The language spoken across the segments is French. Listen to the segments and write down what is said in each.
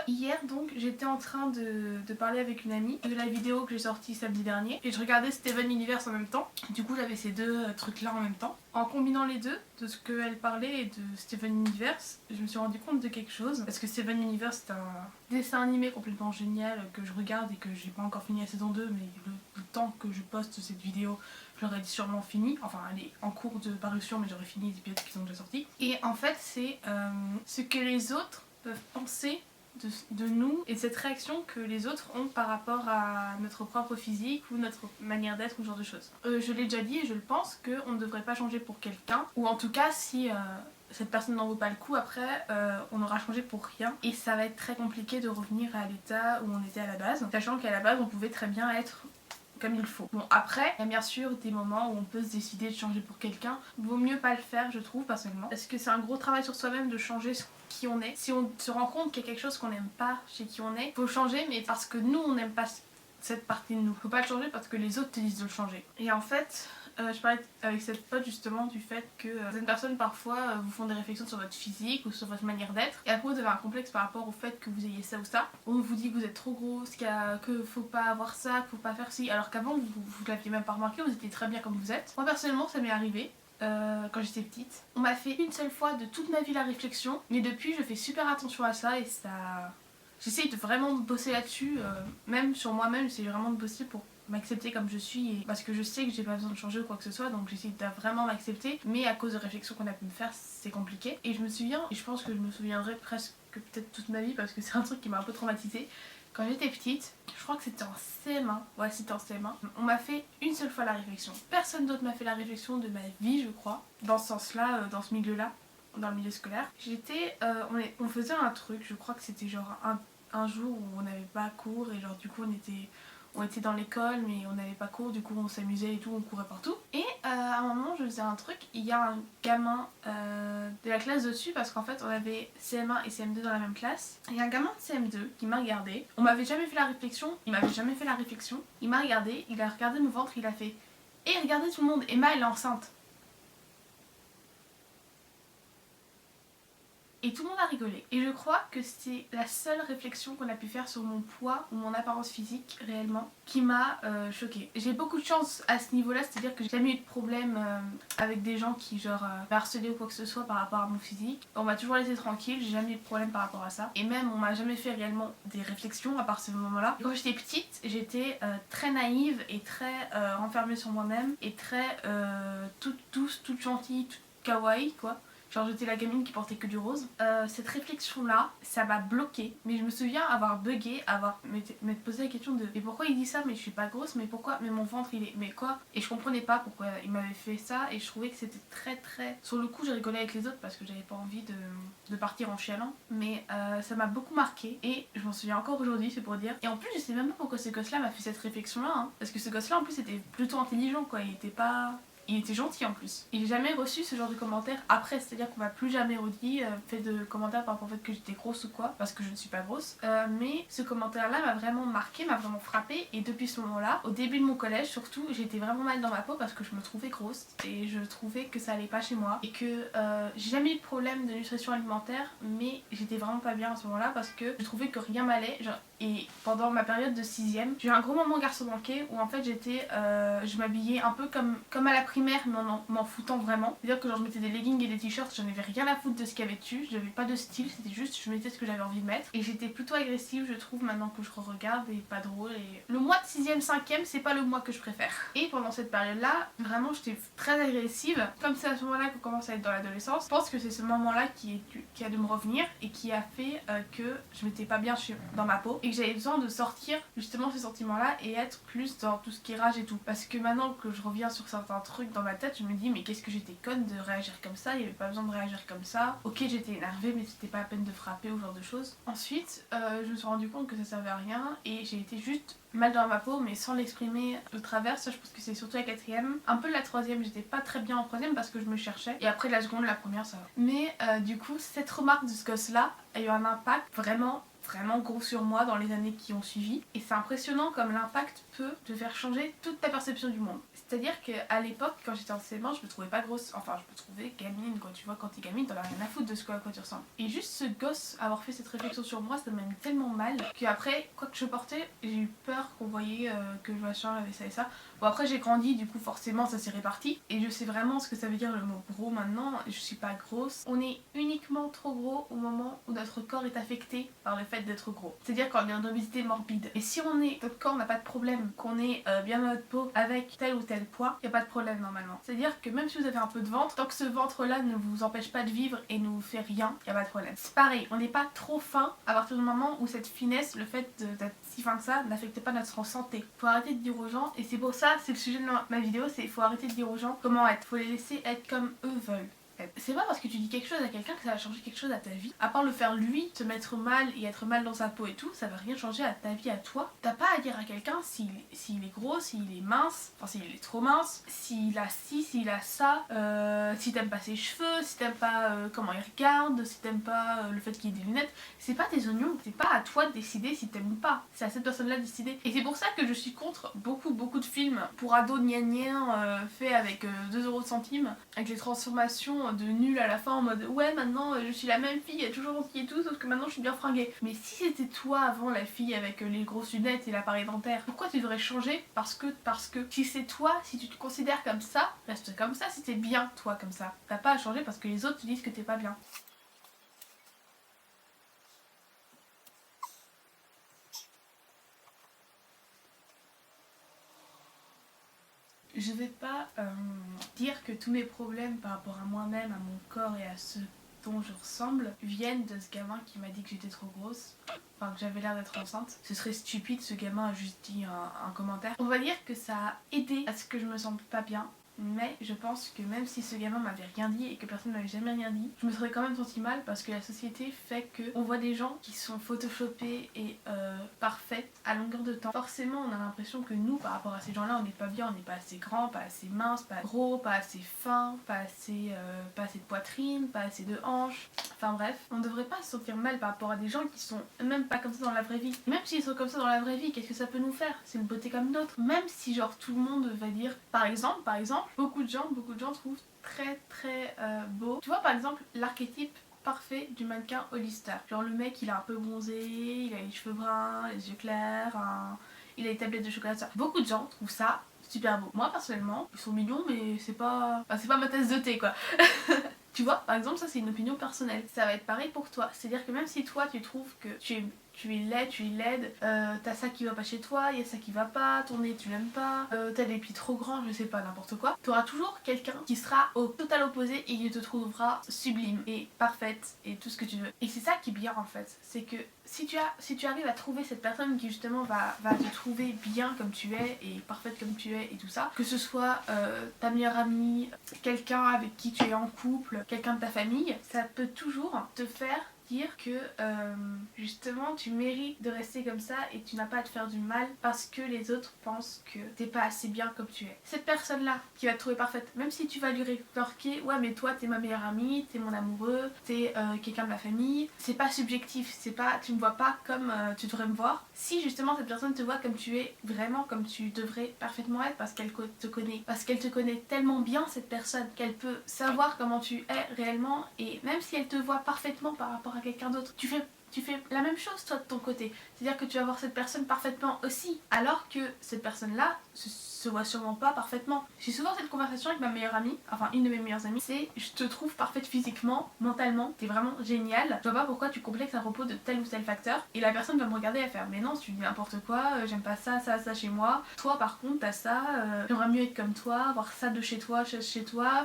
Hier donc j'étais en train de parler avec une amie de la vidéo que j'ai sortie samedi dernier et je regardais Steven Universe en même temps. Du coup j'avais ces deux trucs là en même temps. En combinant les deux, de ce qu'elle parlait et de Steven Universe, je me suis rendu compte de quelque chose. Parce que Steven Universe c'est un dessin animé complètement génial que je regarde et que j'ai pas encore fini la saison 2, mais le temps que je poste cette vidéo j'aurais sûrement fini, enfin elle est en cours de parution mais j'aurais fini les épisodes qui sont déjà sortis. Et en fait c'est ce que les autres peuvent penser de nous et cette réaction que les autres ont par rapport à notre propre physique ou notre manière d'être ou ce genre de choses. Je l'ai déjà dit et je le pense qu'on ne devrait pas changer pour quelqu'un, ou en tout cas si cette personne n'en vaut pas le coup, après on aura changé pour rien et ça va être très compliqué de revenir à l'état où on était à la base, sachant qu'à la base on pouvait très bien être comme il faut. Bon après, il y a bien sûr des moments où on peut se décider de changer pour quelqu'un. Vaut mieux pas le faire je trouve personnellement. Parce que c'est un gros travail sur soi-même de changer qui on est. Si on se rend compte qu'il y a quelque chose qu'on n'aime pas chez qui on est, faut changer mais parce que nous on n'aime pas cette partie de nous. Faut pas le changer parce que les autres te disent de le changer. Et en fait, je parlais avec cette pote justement du fait que certaines personnes parfois vous font des réflexions sur votre physique ou sur votre manière d'être et après vous avez un complexe par rapport au fait que vous ayez ça ou ça. On vous dit que vous êtes trop grosse, que faut pas avoir ça, qu'il faut pas faire ci, alors qu'avant vous l'aviez même pas remarqué, vous étiez très bien comme vous êtes. Moi personnellement ça m'est arrivé. Quand j'étais petite. On m'a fait une seule fois de toute ma vie la réflexion, mais depuis je fais super attention à ça et ça... J'essaye de vraiment bosser là-dessus, même sur moi-même, j'essaie vraiment de bosser pour m'accepter comme je suis et parce que je sais que j'ai pas besoin de changer ou quoi que ce soit, donc j'essaie de vraiment m'accepter, mais à cause de réflexions qu'on a pu me faire c'est compliqué. Et je me souviens, et je pense que je me souviendrai presque peut-être toute ma vie parce que c'est un truc qui m'a un peu traumatisée. Quand j'étais petite, je crois que c'était en CM1, ouais c'était en CM1, on m'a fait une seule fois la réflexion. Personne d'autre m'a fait la réflexion de ma vie je crois, dans ce sens-là, dans ce milieu-là, dans le milieu scolaire. On faisait un truc, je crois que c'était genre un jour où on n'avait pas cours et genre du coup on était dans l'école mais on n'avait pas cours, du coup on s'amusait et tout, on courait partout. Et à un moment je faisais un truc, il y a un gamin de la classe dessus parce qu'en fait on avait CM1 et CM2 dans la même classe. Il y a un gamin de CM2 qui m'a regardé, on m'avait jamais fait la réflexion, il m'avait jamais fait la réflexion, il m'a regardé, il a regardé mon ventre, il a fait « Et regardez tout le monde, Emma elle est enceinte !» Et tout le monde a rigolé. Et je crois que c'est la seule réflexion qu'on a pu faire sur mon poids ou mon apparence physique réellement qui m'a choquée. J'ai beaucoup de chance à ce niveau-là, c'est-à-dire que j'ai jamais eu de problème avec des gens qui genre harcelaient ou quoi que ce soit par rapport à mon physique. On m'a toujours laissé tranquille, j'ai jamais eu de problème par rapport à ça. Et même on m'a jamais fait réellement des réflexions à part ce moment-là. Quand j'étais petite, j'étais très naïve et très renfermée sur moi-même et très toute douce, toute gentille, toute kawaii quoi. Genre j'étais la gamine qui portait que du rose. Cette réflexion là, ça m'a bloquée. Mais je me souviens avoir bugué, m'être posé la question de mais pourquoi il dit ça, mais je suis pas grosse, mais pourquoi, mais mon ventre il est, mais quoi. Et je comprenais pas pourquoi il m'avait fait ça et je trouvais que c'était très... Sur le coup j'ai rigolé avec les autres parce que j'avais pas envie de partir en chialant. Mais ça m'a beaucoup marqué et je m'en souviens encore aujourd'hui, c'est pour dire. Et en plus je sais même pas pourquoi ce gosse là m'a fait cette réflexion là hein. Parce que ce gosse là en plus était plutôt intelligent quoi, il était gentil en plus. Il n'a jamais reçu ce genre de commentaires après, c'est-à-dire qu'on m'a plus jamais redit fait de commentaires par rapport au fait que j'étais grosse ou quoi, parce que je ne suis pas grosse. Mais ce commentaire-là m'a vraiment marqué, m'a vraiment frappée. Et depuis ce moment-là, au début de mon collège surtout, j'étais vraiment mal dans ma peau parce que je me trouvais grosse et je trouvais que ça allait pas chez moi. Et que j'ai jamais eu de problème de nutrition alimentaire, mais j'étais vraiment pas bien à ce moment-là parce que je trouvais que rien m'allait. Et pendant ma période de 6ème, j'ai eu un gros moment garçon manqué où en fait je m'habillais un peu comme à la primaire mais en m'en foutant vraiment. C'est-à-dire que genre, je mettais des leggings et des t-shirts, j'en avais rien à foutre de ce qu'il y avait dessus, j'avais pas de style, c'était juste je mettais ce que j'avais envie de mettre. Et j'étais plutôt agressive je trouve maintenant que je regarde et pas drôle. Et le mois de 6ème, 5ème c'est pas le mois que je préfère. Et pendant cette période là, vraiment j'étais très agressive. Comme c'est à ce moment là qu'on commence à être dans l'adolescence, je pense que c'est ce moment là qui a dû me revenir et qui a fait que je m'étais pas bien dans ma peau. Et que j'avais besoin de sortir justement ce sentiment là et être plus dans tout ce qui est rage et tout. Parce que maintenant que je reviens sur certains trucs dans ma tête, je me dis mais qu'est-ce que j'étais conne de réagir comme ça, il n'y avait pas besoin de réagir comme ça. Ok j'étais énervée mais c'était pas la peine de frapper ou ce genre de choses. Ensuite je me suis rendu compte que ça servait à rien et j'ai été juste mal dans ma peau mais sans l'exprimer au travers. Ça je pense que c'est surtout la 4ème. Un peu la 3ème, j'étais pas très bien en 3ème parce que je me cherchais. Et après la seconde, la première ça va. Mais du coup cette remarque de ce gosse là a eu un impact vraiment vraiment gros sur moi dans les années qui ont suivi. Et c'est impressionnant comme l'impact peut te faire changer toute ta perception du monde. C'est-à-dire qu'à l'époque, quand j'étais en CM1, je me trouvais pas grosse, enfin je me trouvais gamine quoi, tu vois, quand t'es gamine, t'en as rien à foutre de ce à quoi tu ressembles. Et juste ce gosse, avoir fait cette réflexion sur moi, ça m'a mis tellement mal qu'après, quoi que je portais, j'ai eu peur qu'on voyait que le machin avait ça et ça. Bon après j'ai grandi, du coup forcément ça s'est réparti et je sais vraiment ce que ça veut dire le mot gros maintenant, je suis pas grosse. On est uniquement trop gros au moment où notre corps est affecté par le fait d'être gros. C'est-à-dire quand on est en obésité morbide. Et si notre corps n'a pas de problème, qu'on est bien dans notre peau avec tel ou tel poids, y a pas de problème normalement. C'est-à-dire que même si vous avez un peu de ventre, tant que ce ventre-là ne vous empêche pas de vivre et ne vous fait rien, y a pas de problème. C'est pareil, on n'est pas trop fin à partir du moment où cette finesse, le fait d'être si fin que ça, n'affecte pas notre santé. Faut arrêter de dire aux gens, et c'est pour ça, c'est le sujet de ma vidéo, c'est faut arrêter de dire aux gens comment être. Faut les laisser être comme eux veulent. C'est pas parce que tu dis quelque chose à quelqu'un que ça va changer quelque chose à ta vie. À part le faire lui, se mettre mal et être mal dans sa peau et tout, ça va rien changer à ta vie à toi. T'as pas à dire à quelqu'un s'il est gros, s'il est mince, enfin s'il est trop mince, s'il a ci, s'il a ça, si t'aimes pas ses cheveux, si t'aimes pas comment il regarde, si t'aimes pas le fait qu'il ait des lunettes. C'est pas tes oignons, c'est pas à toi de décider si t'aimes ou pas. C'est à cette personne-là de décider. Et c'est pour ça que je suis contre beaucoup de films pour ados gnangnang faits avec 2€ de centimes, avec les transformations de nul à la fin en mode ouais maintenant je suis la même fille, toujours gentille et tout, sauf que maintenant je suis bien fringuée. Mais si c'était toi avant la fille avec les grosses lunettes et l'appareil dentaire, pourquoi tu devrais changer? Parce que si c'est toi, si tu te considères comme ça, reste comme ça si t'es bien toi comme ça. T'as pas à changer parce que les autres te disent que t'es pas bien. Je vais pas dire que tous mes problèmes par rapport à moi-même, à mon corps et à ce dont je ressemble viennent de ce gamin qui m'a dit que j'étais trop grosse, enfin que j'avais l'air d'être enceinte. Ce serait stupide, ce gamin a juste dit un commentaire. On va dire que ça a aidé à ce que je me sente pas bien. Mais je pense que même si ce gamin m'avait rien dit et que personne m'avait jamais rien dit, je me serais quand même senti mal parce que la société fait que on voit des gens qui sont photoshopés et parfaits à longueur de temps. Forcément on a l'impression que nous par rapport à ces gens là on n'est pas bien, on n'est pas assez grand, pas assez mince, pas gros, pas assez fin, pas assez de poitrine, pas assez de hanches. Enfin bref, on devrait pas se sentir mal par rapport à des gens qui sont même pas comme ça dans la vraie vie. Même s'ils sont comme ça dans la vraie vie, qu'est-ce que ça peut nous faire? C'est une beauté comme d'autres. Même si genre tout le monde va dire par exemple, beaucoup de gens trouvent très beau. Tu vois par exemple l'archétype parfait du mannequin Hollister. Genre le mec il a un peu bronzé, il a les cheveux bruns, les yeux clairs, il a des tablettes de chocolat, ça. Beaucoup de gens trouvent ça super beau. Moi personnellement, ils sont mignons mais c'est pas ma tasse de thé quoi. Tu vois, par exemple, ça c'est une opinion personnelle. Ça va être pareil pour toi. C'est-à-dire que même si toi tu trouves que tu es laide, t'as ça qui va pas chez toi, il y a ça qui va pas, ton nez tu l'aimes pas, t'as des pieds trop grands, je sais pas, n'importe quoi. T'auras toujours quelqu'un qui sera au total opposé et qui te trouvera sublime et parfaite et tout ce que tu veux. Et c'est ça qui est bien en fait, c'est que si tu arrives à trouver cette personne qui justement va te trouver bien comme tu es et parfaite comme tu es et tout ça, que ce soit ta meilleure amie, quelqu'un avec qui tu es en couple, quelqu'un de ta famille, ça peut toujours te faire dire que justement tu mérites de rester comme ça et tu n'as pas à te faire du mal parce que les autres pensent que t'es pas assez bien comme tu es. Cette personne là qui va te trouver parfaite, même si tu vas lui rétorquer ouais mais toi t'es ma meilleure amie, t'es mon amoureux, t'es quelqu'un de ma famille, c'est pas subjectif, tu me vois pas comme tu devrais me voir. Si justement cette personne te voit comme tu es, vraiment comme tu devrais parfaitement être parce qu'elle te connaît tellement bien cette personne qu'elle peut savoir comment tu es réellement et même si elle te voit parfaitement par rapport à quelqu'un d'autre, tu fais la même chose toi de ton côté. C'est-à-dire que tu vas voir cette personne parfaitement aussi, alors que cette personne-là se voit sûrement pas parfaitement. J'ai souvent cette conversation avec ma meilleure amie, enfin une de mes meilleures amies, c'est je te trouve parfaite physiquement, mentalement, t'es vraiment géniale, je vois pas pourquoi tu complexes à propos de tel ou tel facteur. Et la personne va me regarder et va faire mais non tu dis n'importe quoi, j'aime pas ça chez moi, toi par contre t'as ça, j'aimerais mieux être comme toi, avoir ça de chez toi,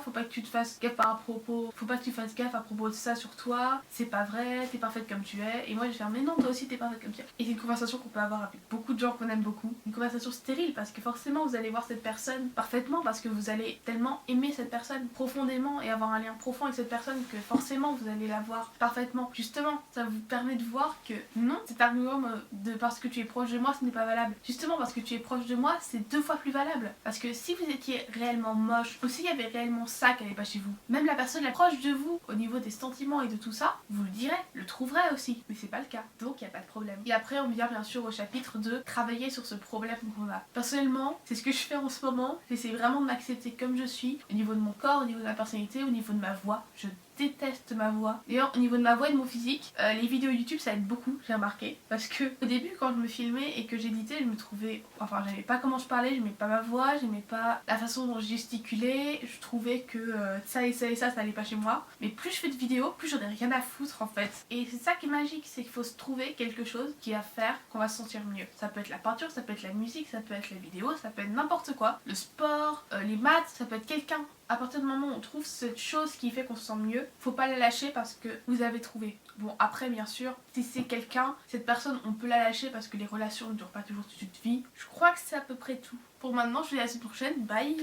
faut pas que tu te fasses gaffe faut pas que tu fasses gaffe à propos de ça sur toi, c'est pas vrai, t'es parfaite comme tu es. Et moi je vais faire mais non toi aussi t'es parfaite comme tu es. Et c'est une conversation qu'on peut avoir avec beaucoup de gens qu'on aime beaucoup, une conversation stérile parce que forcément vous allez voir cette personne parfaitement parce que vous allez tellement aimer cette personne profondément et avoir un lien profond avec cette personne que forcément vous allez la voir parfaitement. Justement ça vous permet de voir que non, cet argument de parce que tu es proche de moi ce n'est pas valable. Justement parce que tu es proche de moi c'est 2 fois plus valable. Parce que si vous étiez réellement moche ou s'il y avait réellement ça qui n'allait pas chez vous, même la personne la proche de vous au niveau des sentiments et de tout ça, vous le direz, le trouverez aussi. vie, mais c'est pas le cas, donc il n'y a pas de problème. Et après on vient bien sûr au chapitre de travailler sur ce problème qu'on a. Personnellement, c'est ce que je fais en ce moment, j'essaie vraiment de m'accepter comme je suis, au niveau de mon corps, au niveau de ma personnalité, au niveau de ma voix. Je déteste ma voix. D'ailleurs au niveau de ma voix et de mon physique, les vidéos YouTube ça aide beaucoup, j'ai remarqué. Parce que au début quand je me filmais et que j'éditais, je me trouvais... Enfin j'aimais pas comment je parlais, j'aimais pas ma voix, j'aimais pas la façon dont je gesticulais. Je trouvais que ça et ça et ça allait pas chez moi. Mais plus je fais de vidéos, plus j'en ai rien à foutre en fait. Et c'est ça qui est magique, c'est qu'il faut se trouver quelque chose qui va faire qu'on va se sentir mieux. Ça peut être la peinture, ça peut être la musique, ça peut être la vidéo, ça peut être n'importe quoi. Le sport, les maths, ça peut être quelqu'un. À partir du moment où on trouve cette chose qui fait qu'on se sent mieux, faut pas la lâcher parce que vous avez trouvé. Bon après bien sûr, si c'est quelqu'un, cette personne on peut la lâcher parce que les relations ne durent pas toujours toute une vie. Je crois que c'est à peu près tout. Pour maintenant, je vous dis à la semaine prochaine, bye.